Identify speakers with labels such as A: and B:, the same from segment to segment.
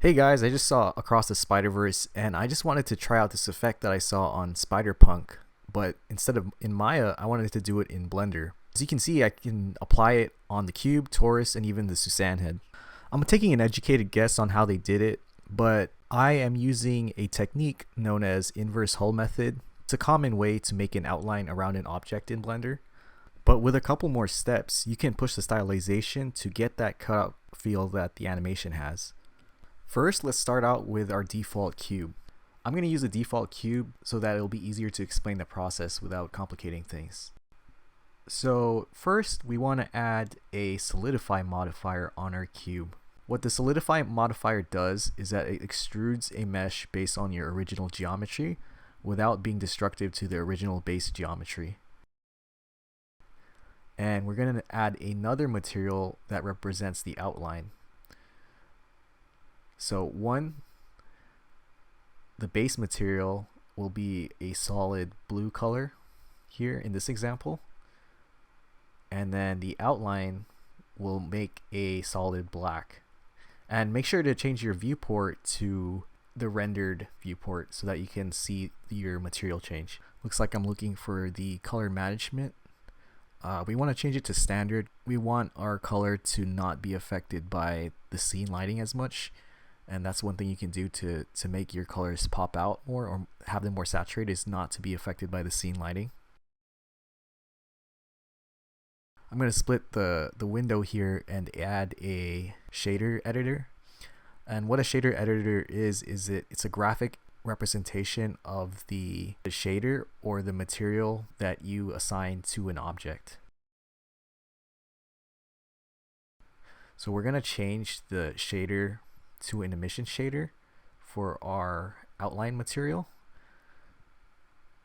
A: Hey guys, I just saw Across the Spider-Verse and I just wanted to try out this effect that I saw on Spider-Punk, but instead of in Maya, I wanted to do it in Blender. As you can see, I can apply it on the cube, torus, and even the Suzanne head. I'm taking an educated guess on how they did it, but I am using a technique known as inverse hull method. It's a common way to make an outline around an object in Blender, but with a couple more steps, you can push the stylization to get that cutout feel that the animation has. First, let's start out with our default cube. I'm going to use a default cube so that it'll be easier to explain the process without complicating things. So first, we want to add a solidify modifier on our cube. What the solidify modifier does is that it extrudes a mesh based on your original geometry without being destructive to the original base geometry. And we're going to add another material that represents the outline. So the base material will be a solid blue color here in this example, and then the outline will make a solid black. And make sure to change your viewport to the rendered viewport so that you can see your material change. Looks like I'm looking for the color management. We want to change it to standard. We want our color to not be affected by the scene lighting as much. And that's one thing you can do to make your colors pop out more or have them more saturated, is not to be affected by the scene lighting. I'm going to split the window here and add a shader editor. And what a shader editor is it's a graphic representation of the shader or the material that you assign to an object. So we're going to change the shader to an emission shader for our outline material,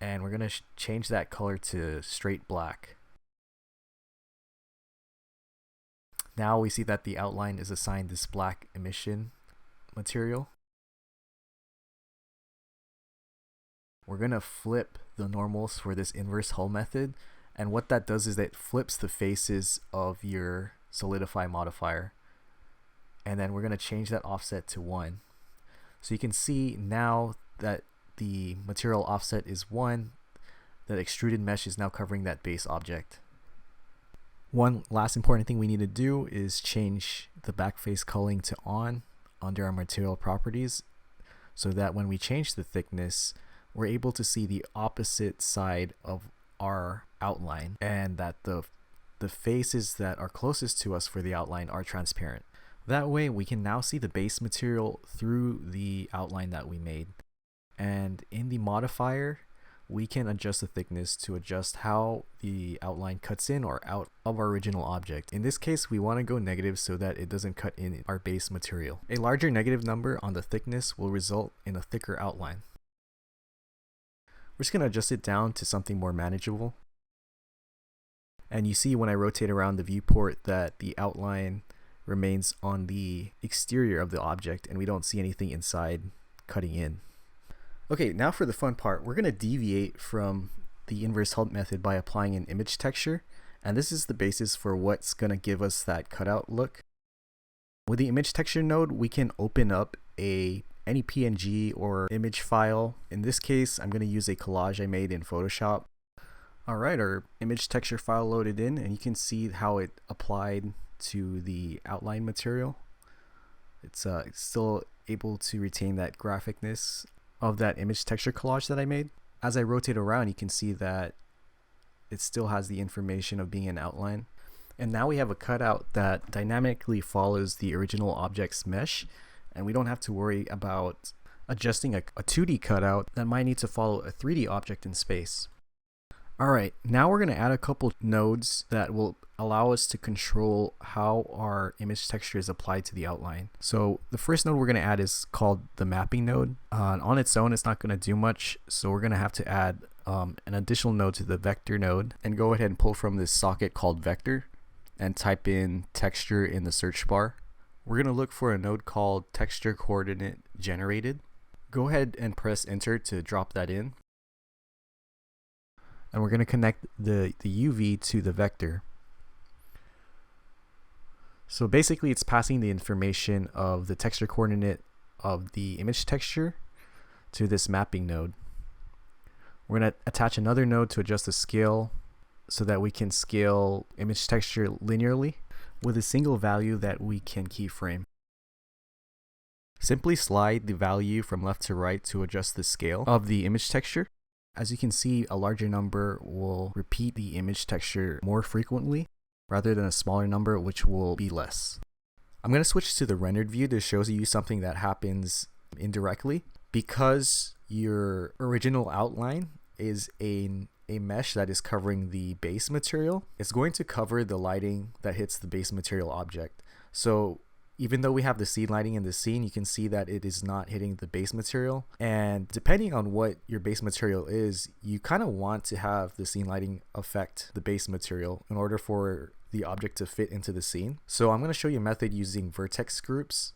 A: and we're going to change that color to straight black. Now we see that the outline is assigned this black emission material. We're going to flip the normals for this inverse hull method, and what that does is that it flips the faces of your solidify modifier. And then we're going to change that offset to 1. So you can see now that the material offset is 1, that extruded mesh is now covering that base object. One last important thing we need to do is change the backface culling to on under our material properties, so that when we change the thickness, we're able to see the opposite side of our outline, and that the faces that are closest to us for the outline are transparent. That way we can now see the base material through the outline that we made. And in the modifier, we can adjust the thickness to adjust how the outline cuts in or out of our original object. In this case, we want to go negative so that it doesn't cut in our base material. A larger negative number on the thickness will result in a thicker outline. We're just going to adjust it down to something more manageable. And you see when I rotate around the viewport that the outline remains on the exterior of the object and we don't see anything inside cutting in. Okay, now for the fun part, we're going to deviate from the inverse hull method by applying an image texture, and this is the basis for what's going to give us that cutout look. With the image texture node, we can open up any PNG or image file. In this case, I'm going to use a collage I made in Photoshop. Alright, our image texture file loaded in, and you can see how it applied to the outline material. It's still able to retain that graphicness of that image texture collage that I made. As I rotate around, you can see that it still has the information of being an outline. And now we have a cutout that dynamically follows the original object's mesh, and we don't have to worry about adjusting a 2D cutout that might need to follow a 3D object in space. Alright, now we're going to add a couple nodes that will allow us to control how our image texture is applied to the outline. So the first node we're going to add is called the mapping node. On its own, it's not going to do much, so we're going to have to add an additional node to the vector node and go ahead and pull from this socket called vector and type in texture in the search bar. We're going to look for a node called texture coordinate generated. Go ahead and press enter to drop that in. And we're going to connect the UV to the vector. So basically it's passing the information of the texture coordinate of the image texture to this mapping node. We're going to attach another node to adjust the scale so that we can scale image texture linearly with a single value that we can keyframe. Simply slide the value from left to right to adjust the scale of the image texture. As you can see, a larger number will repeat the image texture more frequently rather than a smaller number, which will be less. I'm going to switch to the rendered view to show you something that happens indirectly. Because your original outline is a mesh that is covering the base material, it's going to cover the lighting that hits the base material object. So even though we have the scene lighting in the scene, you can see that it is not hitting the base material. And depending on what your base material is, you kind of want to have the scene lighting affect the base material in order for the object to fit into the scene. So I'm going to show you a method using vertex groups.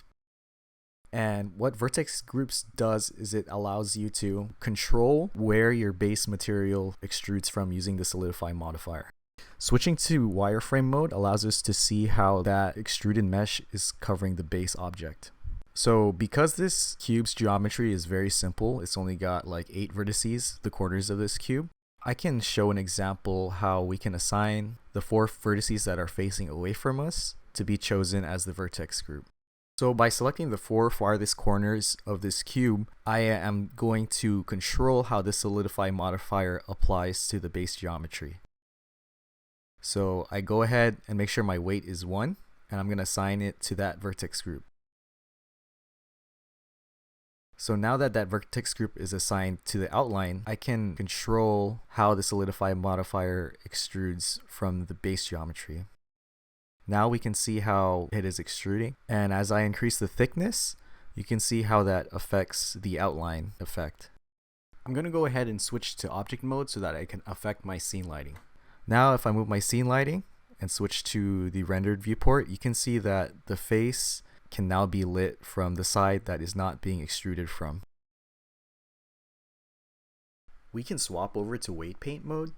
A: And what vertex groups does is it allows you to control where your base material extrudes from using the solidify modifier. Switching to wireframe mode allows us to see how that extruded mesh is covering the base object. So because this cube's geometry is very simple, it's only got like 8 vertices, the corners of this cube, I can show an example how we can assign the 4 vertices that are facing away from us to be chosen as the vertex group. So by selecting the 4 farthest corners of this cube, I am going to control how the solidify modifier applies to the base geometry. So I go ahead and make sure my weight is 1, and I'm going to assign it to that vertex group. So now that that vertex group is assigned to the outline, I can control how the solidify modifier extrudes from the base geometry. Now we can see how it is extruding, and as I increase the thickness, you can see how that affects the outline effect. I'm going to go ahead and switch to object mode so that I can affect my scene lighting. Now if I move my scene lighting and switch to the rendered viewport, you can see that the face can now be lit from the side that is not being extruded from. We can swap over to weight paint mode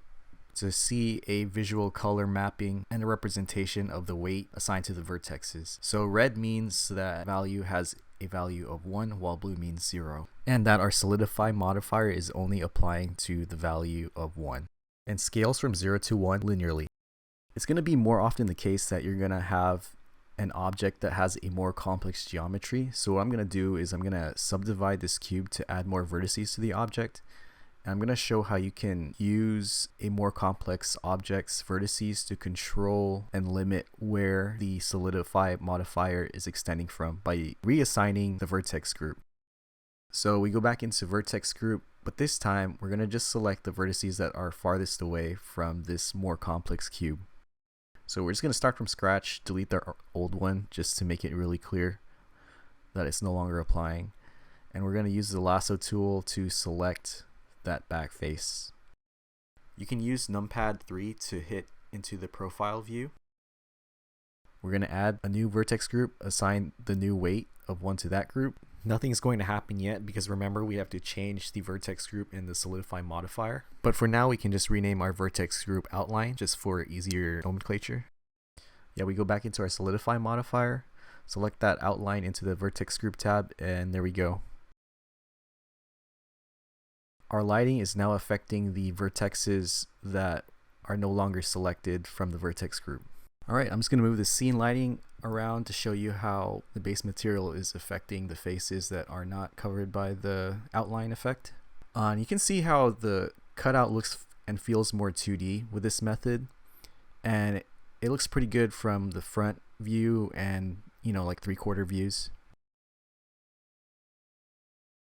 A: to see a visual color mapping and a representation of the weight assigned to the vertexes. So red means that value has a value of 1 while blue means 0, and that our solidify modifier is only applying to the value of 1 and scales from 0 to 1 linearly. It's going to be more often the case that you're going to have an object that has a more complex geometry. So what I'm going to do is I'm going to subdivide this cube to add more vertices to the object. And I'm going to show how you can use a more complex object's vertices to control and limit where the solidify modifier is extending from by reassigning the vertex group. So we go back into vertex group, but this time we're going to just select the vertices that are farthest away from this more complex cube. So we're just going to start from scratch, delete the old one just to make it really clear that it's no longer applying. And we're going to use the lasso tool to select that back face. You can use numpad 3 to hit into the profile view. We're going to add a new vertex group, assign the new weight of 1 to that group. Nothing's going to happen yet because remember we have to change the vertex group in the solidify modifier. But for now we can just rename our vertex group outline just for easier nomenclature. Yeah, we go back into our solidify modifier, select that outline into the vertex group tab, and there we go. Our lighting is now affecting the vertexes that are no longer selected from the vertex group. Alright, I'm just going to move the scene lighting around to show you how the base material is affecting the faces that are not covered by the outline effect. And you can see how the cutout looks and feels more 2D with this method, and it looks pretty good from the front view and like 3/4 views.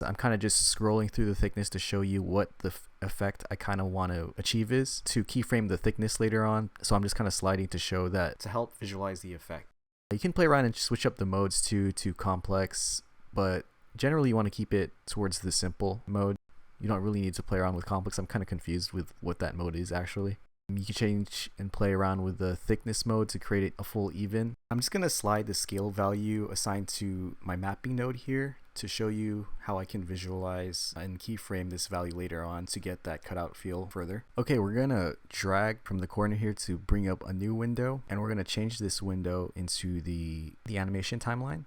A: I'm kind of just scrolling through the thickness to show you what the effect I kind of want to achieve is to keyframe the thickness later on. So I'm just kind of sliding to show that to help visualize the effect. You can play around and switch up the modes to complex, but generally you want to keep it towards the simple mode. You don't really need to play around with complex. I'm kind of confused with what that mode is actually. You can change and play around with the thickness mode to create a full even. I'm just going to slide the scale value assigned to my mapping node here to show you how I can visualize and keyframe this value later on to get that cutout feel further. Okay, we're going to drag from the corner here to bring up a new window, and we're going to change this window into the animation timeline.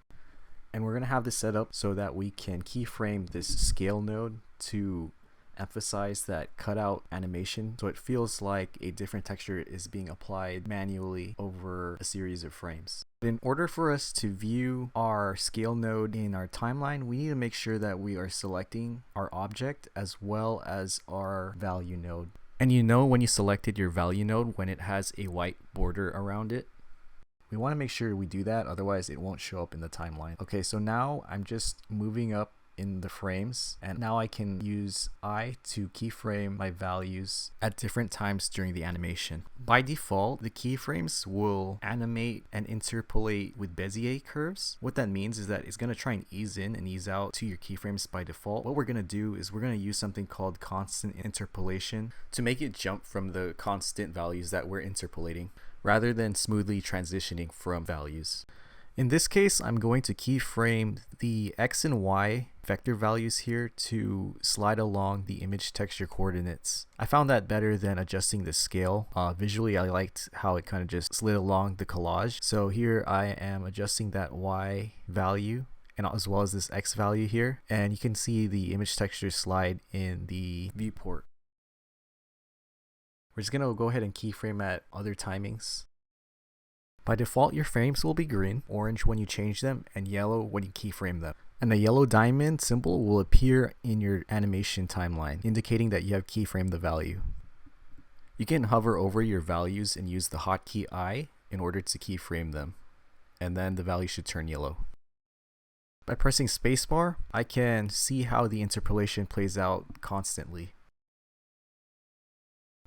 A: And we're going to have this set up so that we can keyframe this scale node to emphasize that cutout animation, so it feels like a different texture is being applied manually over a series of frames. In order for us to view our scale node in our timeline, we need to make sure that we are selecting our object as well as our value node. And you know when you selected your value node when it has a white border around it. We want to make sure we do that, otherwise it won't show up in the timeline. Okay, so now I'm just moving up in the frames, and now I can use I to keyframe my values at different times during the animation. By default, the keyframes will animate and interpolate with Bezier curves. What that means is that it's going to try and ease in and ease out to your keyframes by default. What we're going to do is we're going to use something called constant interpolation to make it jump from the constant values that we're interpolating, rather than smoothly transitioning from values. In this case, I'm going to keyframe the X and Y vector values here to slide along the image texture coordinates. I found that better than adjusting the scale. Visually, I liked how it kind of just slid along the collage. So here I am adjusting that Y value and as well as this X value here. And you can see the image texture slide in the viewport. We're just going to go ahead and keyframe at other timings. By default, your frames will be green, orange when you change them, and yellow when you keyframe them. And the yellow diamond symbol will appear in your animation timeline, indicating that you have keyframed the value. You can hover over your values and use the hotkey I in order to keyframe them, and then the value should turn yellow. By pressing spacebar, I can see how the interpolation plays out constantly.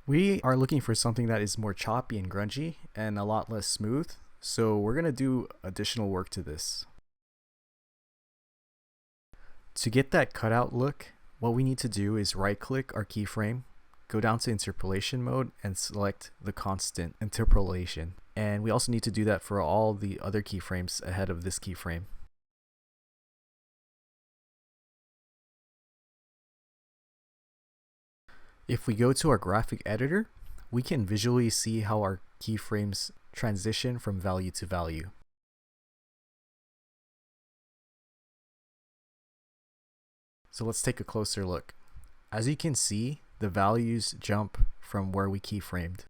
A: We are looking for something that is more choppy and grungy and a lot less smooth, so we're going to do additional work to this. To get that cutout look, what we need to do is right-click our keyframe, go down to interpolation mode, and select the constant interpolation. And we also need to do that for all the other keyframes ahead of this keyframe. If we go to our graphic editor, we can visually see how our keyframes transition from value to value. So let's take a closer look. As you can see, the values jump from where we keyframed.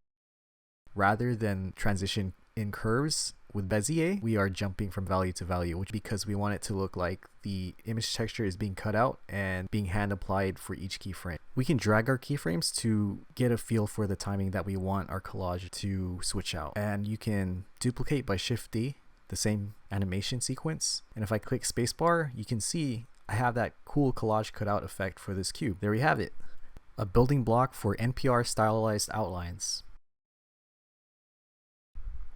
A: Rather than transition in curves with Bezier, we are jumping from value to value, which because we want it to look like the image texture is being cut out and being hand applied for each keyframe. We can drag our keyframes to get a feel for the timing that we want our collage to switch out. And you can duplicate by Shift D the same animation sequence. And if I click spacebar, you can see I have that cool collage cutout effect for this cube. There we have it. A building block for NPR stylized outlines.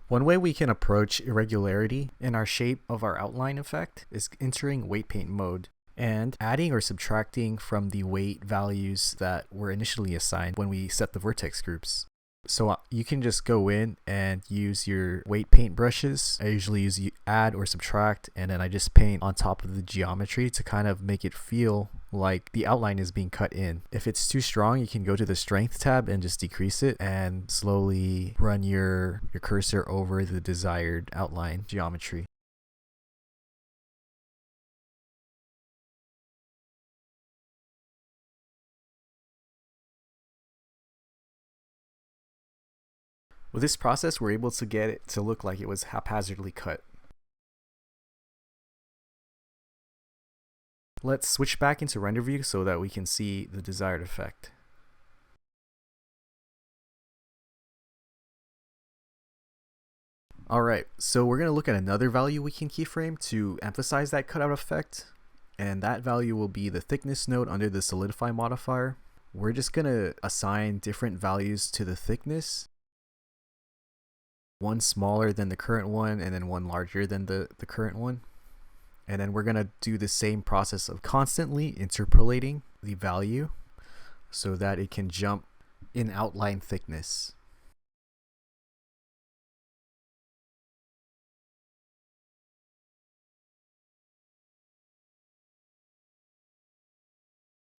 A: One way we can approach irregularity in our shape of our outline effect is entering weight paint mode and adding or subtracting from the weight values that were initially assigned when we set the vertex groups. So you can just go in and use your weight paint brushes. I usually use add or subtract, and then I just paint on top of the geometry to kind of make it feel like the outline is being cut in. If it's too strong, you can go to the strength tab and just decrease it and slowly run your cursor over the desired outline geometry. With this process, we're able to get it to look like it was haphazardly cut. Let's switch back into render view so that we can see the desired effect. Alright, so we're going to look at another value we can keyframe to emphasize that cutout effect, and that value will be the thickness node under the SOLIDIFY modifier. We're just going to assign different values to the thickness. One smaller than the current one and then one larger than the current one. And then we're going to do the same process of constantly interpolating the value so that it can jump in outline thickness.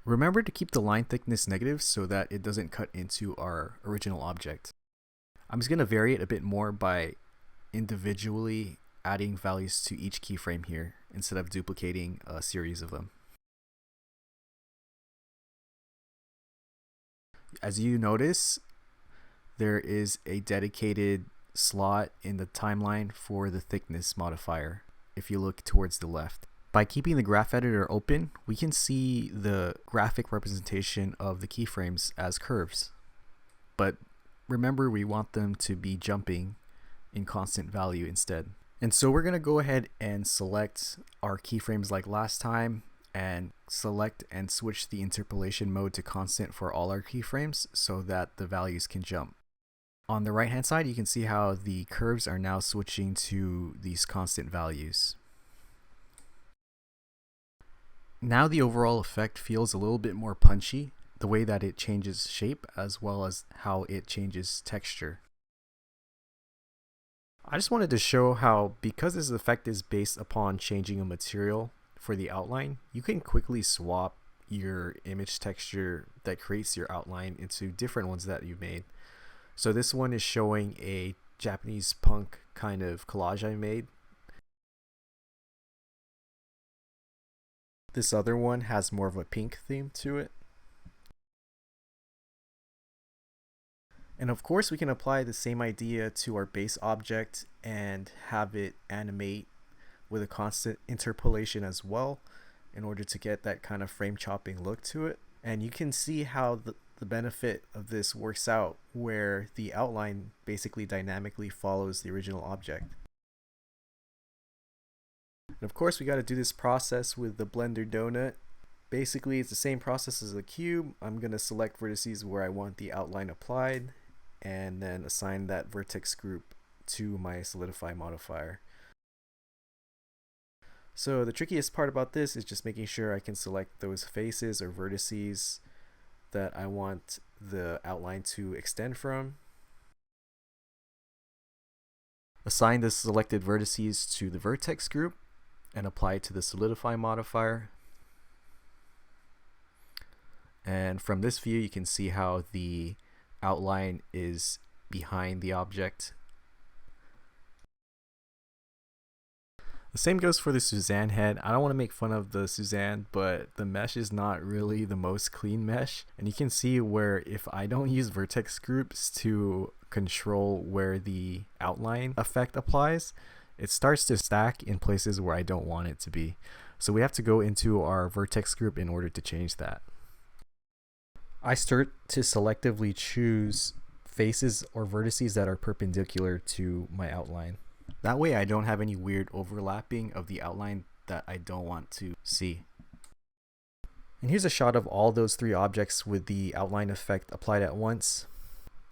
A: Remember to keep the line thickness negative so that it doesn't cut into our original object. I'm just going to vary it a bit more by individually adding values to each keyframe here instead of duplicating a series of them. As you notice, there is a dedicated slot in the timeline for the thickness modifier if you look towards the left. By keeping the graph editor open, we can see the graphic representation of the keyframes as curves. But remember, we want them to be jumping in constant value instead. And so we're going to go ahead and select our keyframes like last time and select and switch the interpolation mode to constant for all our keyframes so that the values can jump. On the right hand side, you can see how the curves are now switching to these constant values. Now the overall effect feels a little bit more punchy, the way that it changes shape as well as how it changes texture. I just wanted to show how, because this effect is based upon changing a material for the outline, you can quickly swap your image texture that creates your outline into different ones that you made. So this one is showing a Japanese punk kind of collage I made. This other one has more of a pink theme to it. And of course we can apply the same idea to our base object and have it animate with a constant interpolation as well in order to get that kind of frame chopping look to it. And you can see how the benefit of this works out, where the outline basically dynamically follows the original object. And of course we got to do this process with the Blender donut. Basically it's the same process as a cube. I'm going to select vertices where I want the outline applied and then assign that vertex group to my solidify modifier. So the trickiest part about this is just making sure I can select those faces or vertices that I want the outline to extend from. Assign the selected vertices to the vertex group and apply it to the solidify modifier. And from this view you can see how the outline is behind the object. The same goes for the Suzanne head. I don't want to make fun of the Suzanne, but the mesh is not really the most clean mesh. And you can see where if I don't use vertex groups to control where the outline effect applies, it starts to stack in places where I don't want it to be. So we have to go into our vertex group in order to change that. I start to selectively choose faces or vertices that are perpendicular to my outline. That way I don't have any weird overlapping of the outline that I don't want to see. And here's a shot of all those three objects with the outline effect applied at once.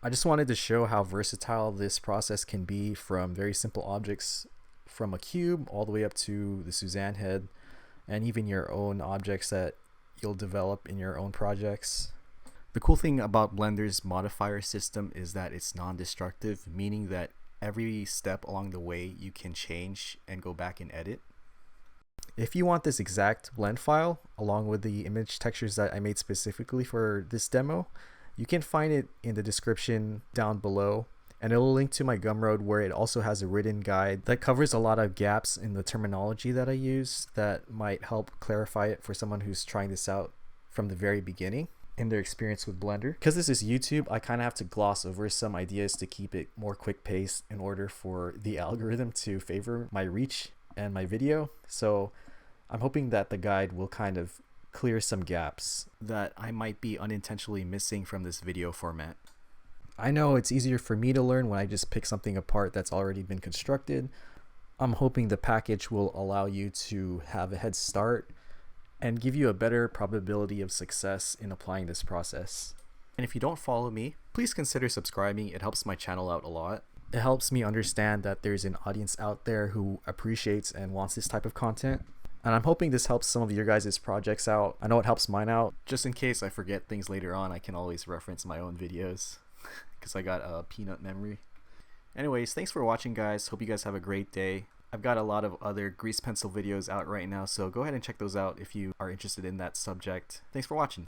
A: I just wanted to show how versatile this process can be, from very simple objects from a cube all the way up to the Suzanne head, and even your own objects that you'll develop in your own projects. The cool thing about Blender's modifier system is that it's non-destructive, meaning that every step along the way you can change and go back and edit. If you want this exact blend file along with the image textures that I made specifically for this demo, you can find it in the description down below, and it'll link to my Gumroad, where it also has a written guide that covers a lot of gaps in the terminology that I use that might help clarify it for someone who's trying this out from the very beginning in their experience with Blender. Because this is YouTube, I kind of have to gloss over some ideas to keep it more quick paced in order for the algorithm to favor my reach and my video. So I'm hoping that the guide will kind of clear some gaps that I might be unintentionally missing from this video format. I know it's easier for me to learn when I just pick something apart that's already been constructed. I'm hoping the package will allow you to have a head start and give you a better probability of success in applying this process. And if you don't follow me, please consider subscribing. It helps my channel out a lot. It helps me understand that there's an audience out there who appreciates and wants this type of content. And I'm hoping this helps some of your guys' projects out. I know it helps mine out. Just in case I forget things later on, I can always reference my own videos because I got a peanut memory. Anyways, thanks for watching, guys. Hope you guys have a great day. I've got a lot of other grease pencil videos out right now, so go ahead and check those out if you are interested in that subject. Thanks for watching.